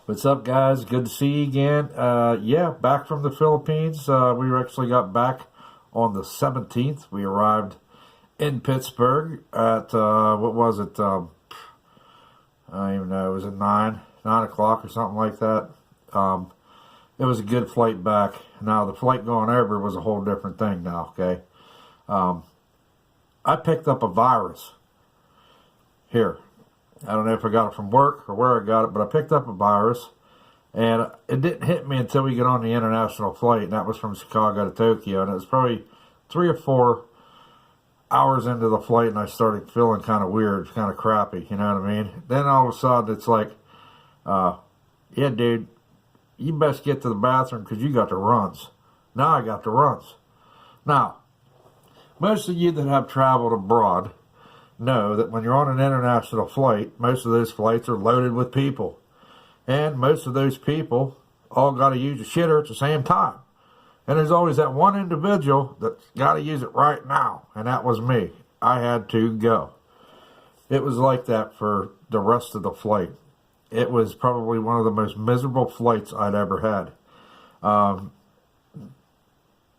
What's up, guys? Good to see you again. Yeah, back from the Philippines. We actually got back on the 17th. We arrived in Pittsburgh at, what was it? I don't even know. Was it 9 o'clock or something like that? It was a good flight back. Now, the flight going over was a whole different thing now, okay? I picked up a virus here. I don't know if I got it from work or where I got it, but I picked up a virus, and it didn't hit me until we get on the international flight, and that was from Chicago to Tokyo, and it was probably 3 or 4 hours into the flight, and I started feeling kind of weird, kind of crappy, you know what I mean? Then all of a sudden, it's like, yeah, dude, you best get to the bathroom because you got the runs. Now I got the runs. Now, most of you that have traveled abroad know that when you're on an international flight, most of those flights are loaded with people. And most of those people all got to use the shitter at the same time. And there's always that one individual that's got to use it right now. And that was me. I had to go. It was like that for the rest of the flight. It was probably one of the most miserable flights I'd ever had.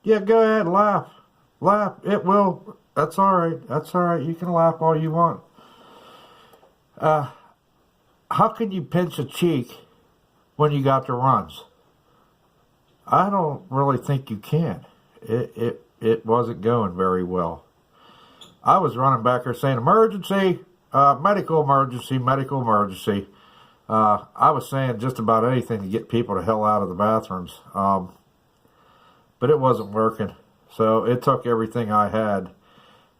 Yeah, go ahead, laugh. Laugh. It will. That's all right. That's all right. You can laugh all you want. How can you pinch a cheek when you got the runs? I don't really think you can. It wasn't going very well. I was running back there saying, emergency, medical emergency, medical emergency. I was saying just about anything to get people the hell out of the bathrooms. But it wasn't working. So it took everything I had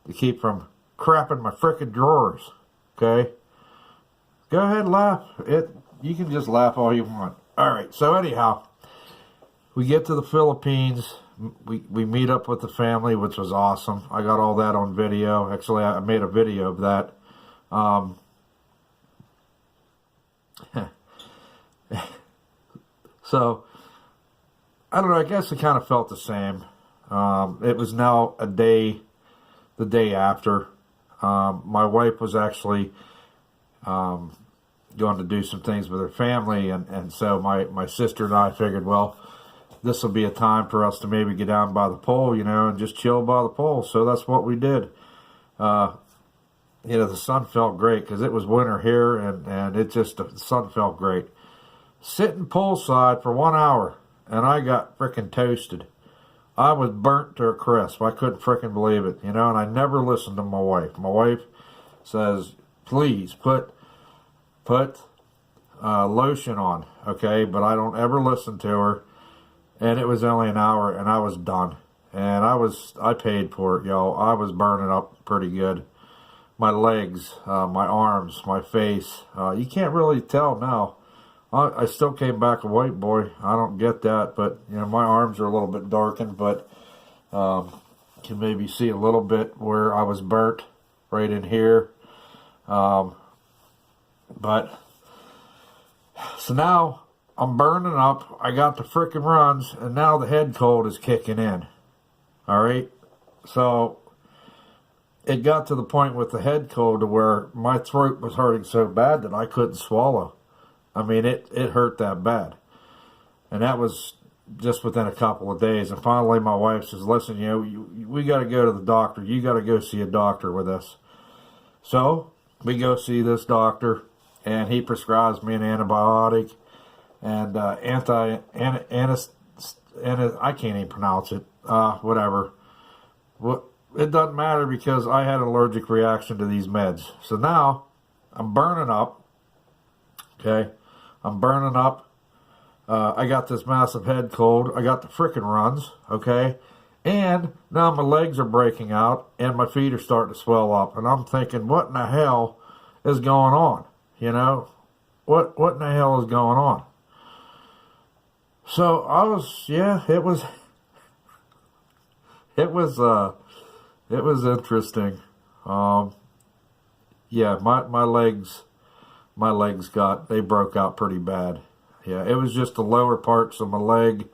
to keep from crapping my frickin' drawers. Okay? Go ahead and laugh. You can just laugh all you want. Alright, so anyhow, we get to the Philippines. We meet up with the family, which was awesome. I got all that on video. Actually, I made a video of that. So, I don't know, I guess it kind of felt the same. It was now the day after. My wife was actually going to do some things with her family, and so my sister and I figured, well, this will be a time for us to maybe get down by the pool, and just chill by the pool. So that's what we did. The sun felt great because it was winter here, and the sun felt great. Sitting poolside for 1 hour, and I got frickin' toasted. I was burnt to a crisp. I couldn't frickin' believe it, and I never listened to my wife. My wife says, please put lotion on, okay? But I don't ever listen to her. And it was only an hour, and I was done. And I paid for it, y'all. I was burning up pretty good. My legs, my arms, my face. You can't really tell now. I still came back a white boy. I don't get that, but my arms are a little bit darkened, but can maybe see a little bit where I was burnt right in here. But so now I'm burning up. I got the frickin' runs, and now the head cold is kicking in. All right, so it got to the point with the head cold to where my throat was hurting so bad that I couldn't swallow. I mean, it hurt that bad. And that was just within a couple of days. And finally, my wife says, listen, we got to go to the doctor. You got to go see a doctor with us. So we go see this doctor, and he prescribes me an antibiotic and I can't even pronounce it. Whatever. It doesn't matter because I had an allergic reaction to these meds. So now I'm burning up. Okay, I'm burning up. I got this massive head cold. I got the frickin' runs. Okay, and now my legs are breaking out and my feet are starting to swell up. And I'm thinking, what in the hell is going on? What in the hell is going on? So it was interesting. Yeah, my legs they broke out pretty bad. Yeah, it was just the lower parts of my legs,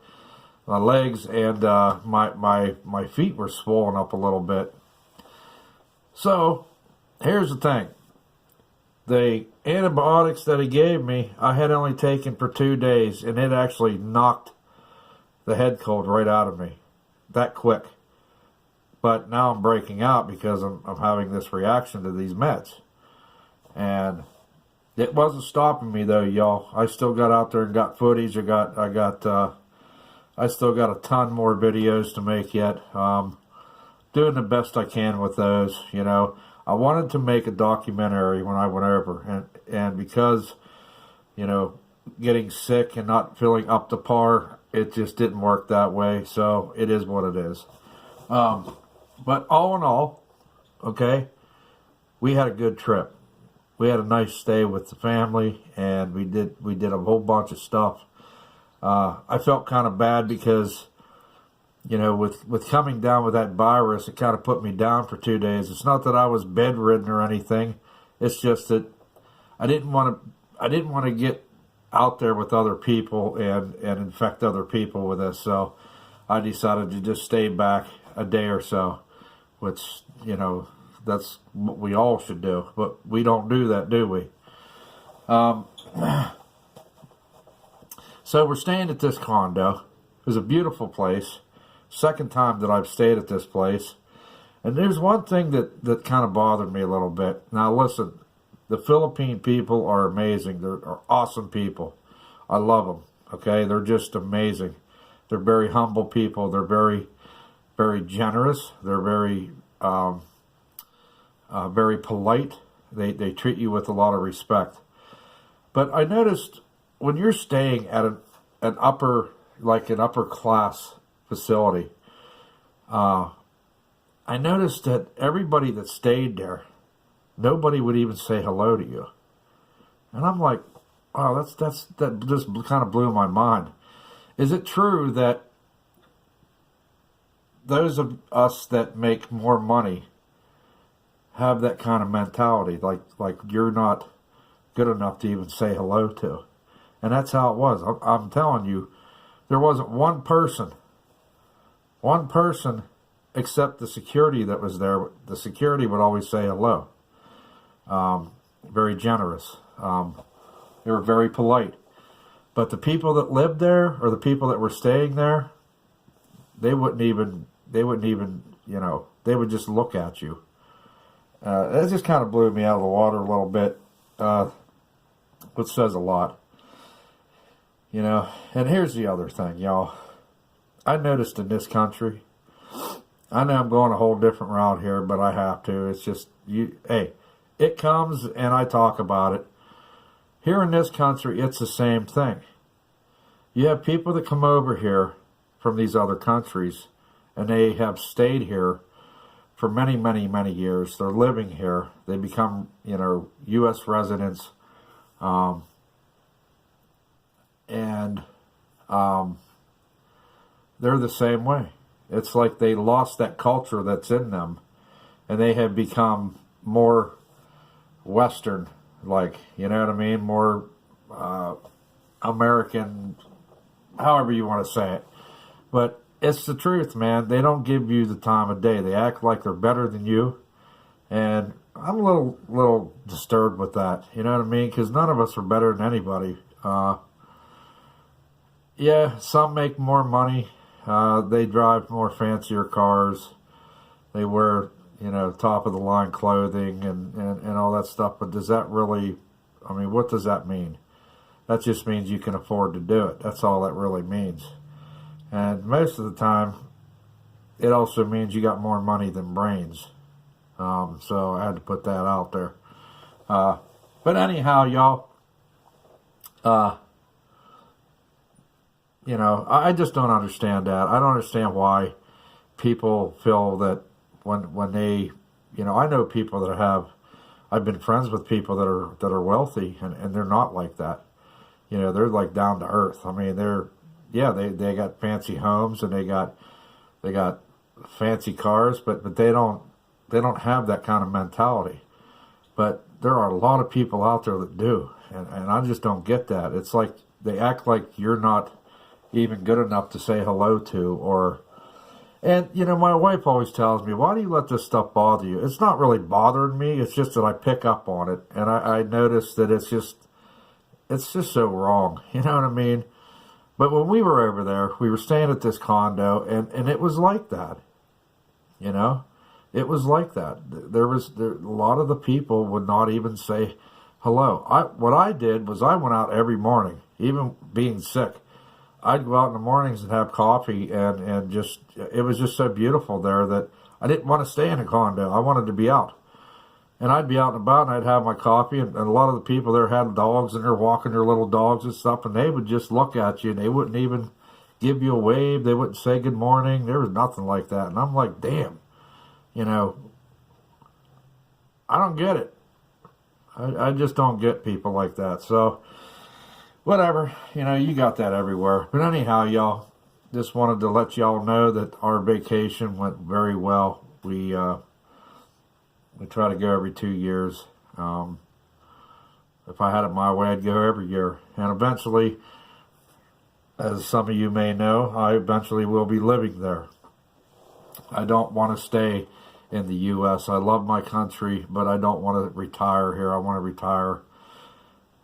and my feet were swollen up a little bit. So here's the thing. the antibiotics that he gave me, I had only taken for 2 days, and it actually knocked the head cold right out of me that quick. But now I'm breaking out because I'm having this reaction to these meds. And it wasn't stopping me though, y'all. I still got out there and got footage. I still got a ton more videos to make yet. Doing the best I can with those, you know. I wanted to make a documentary when I went over, and because, you know, getting sick and not feeling up to par, it just didn't work that way. So it is what it is. But all in all, okay, we had a good trip. We had a nice stay with the family, and we did a whole bunch of stuff. I felt kind of bad because, you know, with coming down with that virus, it kind of put me down for 2 days. It's not that I was bedridden or anything. It's just that I didn't want to get out there with other people and infect other people with this. So I decided to just stay back a day or so, which, you know, that's what we all should do. But we don't do that, do we? So we're staying at this condo. It was a beautiful place. Second time that I've stayed at this place. And there's one thing that kind of bothered me a little bit. Now listen, the Philippine people are amazing. They're awesome people. I love them. Okay, they're just amazing. They're very humble people. They're very, very generous. They're very, very polite. They treat you with a lot of respect. But I noticed when you're staying at an upper class facility, I noticed that everybody that stayed there, nobody would even say hello to you. And I'm like, wow, that just kind of blew my mind. Is it true that those of us that make more money have that kind of mentality, like you're not good enough to even say hello to? And that's how it was. I'm telling you, there wasn't one person except the security that was there. The security would always say hello. Very generous. They were very polite. But the people that lived there, or the people that were staying there, they wouldn't even, you know, they would just look at you. That just kind of blew me out of the water a little bit, which says a lot. You know, and here's the other thing, y'all. I noticed in this country, I know I'm going a whole different route here, but I have to. It's just, hey, it comes and I talk about it. Here in this country, it's the same thing. You have people that come over here from these other countries, and they have stayed here for many, many, many years. They're living here. They become, you know, U.S. residents. They're the same way. It's like they lost that culture that's in them, and they have become more Western, like, you know what I mean? More American, however you want to say it. But it's the truth, man. They don't give you the time of day. They act like they're better than you. And I'm a little disturbed with that. You know what I mean? Because none of us are better than anybody. Yeah, some make more money. They drive more fancier cars. They wear, you know, top of the line clothing and all that stuff. But does that really, I mean, what does that mean? That just means you can afford to do it. That's all that really means. And most of the time, it also means you got more money than brains. So I had to put that out there. But anyhow, y'all, you know, I just don't understand that. I don't understand why people feel that when they, you know, I know people that I've been friends with people that are wealthy, and they're not like that. You know, they're like down to earth. I mean, they got fancy homes and they got fancy cars, but they don't have that kind of mentality. But there are a lot of people out there that do, and I just don't get that. It's like they act like you're not even good enough to say hello to, or And, you know, my wife always tells me, why do you let this stuff bother you? It's not really bothering me. It's just that I pick up on it. And I notice that it's just so wrong. You know what I mean? But when we were over there, we were staying at this condo, and it was like that. You know? It was like that. A lot of the people would not even say hello. What I did was I went out every morning, even being sick. I'd go out in the mornings and have coffee, and just, it was just so beautiful there that I didn't want to stay in a condo. I wanted to be out. And I'd be out and about, and I'd have my coffee, and a lot of the people there had dogs, and they're walking their little dogs and stuff, and they would just look at you, and they wouldn't even give you a wave. They wouldn't say good morning. There was nothing like that. And I'm like, damn. You know, I don't get it. I just don't get people like that. So, whatever. You know, you got that everywhere. But anyhow, y'all, just wanted to let y'all know that our vacation went very well. We try to go every 2 years. If I had it my way, I'd go every year. And eventually, as some of you may know, I eventually will be living there. I don't want to stay in the U.S. I love my country, but I don't want to retire here. I want to retire.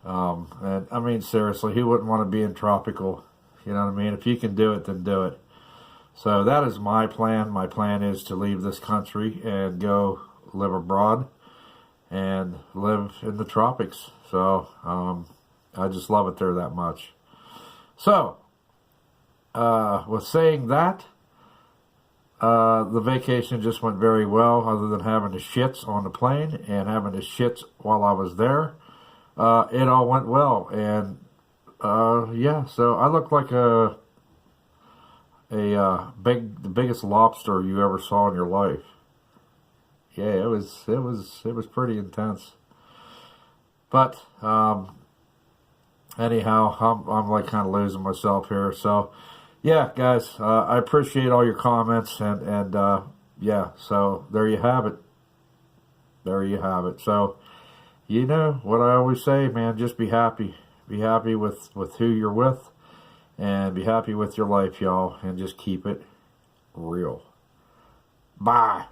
And I mean, seriously, who wouldn't want to be in tropical? You know what I mean? If you can do it, then do it. So that is my plan. My plan is to leave this country and go live abroad and live in the tropics. So I just love it there that much. So, with saying that, the vacation just went very well, other than having the shits on the plane and having the shits while I was there. It all went well, and yeah, so I looked like the biggest lobster you ever saw in your life. Yeah, it was pretty intense. But anyhow, I'm like kind of losing myself here. So yeah, guys, I appreciate all your comments, and yeah, so there you have it. There you have it. So, you know what I always say, man, just be happy. Be happy with who you're with, and be happy with your life, y'all, and just keep it real. Bye.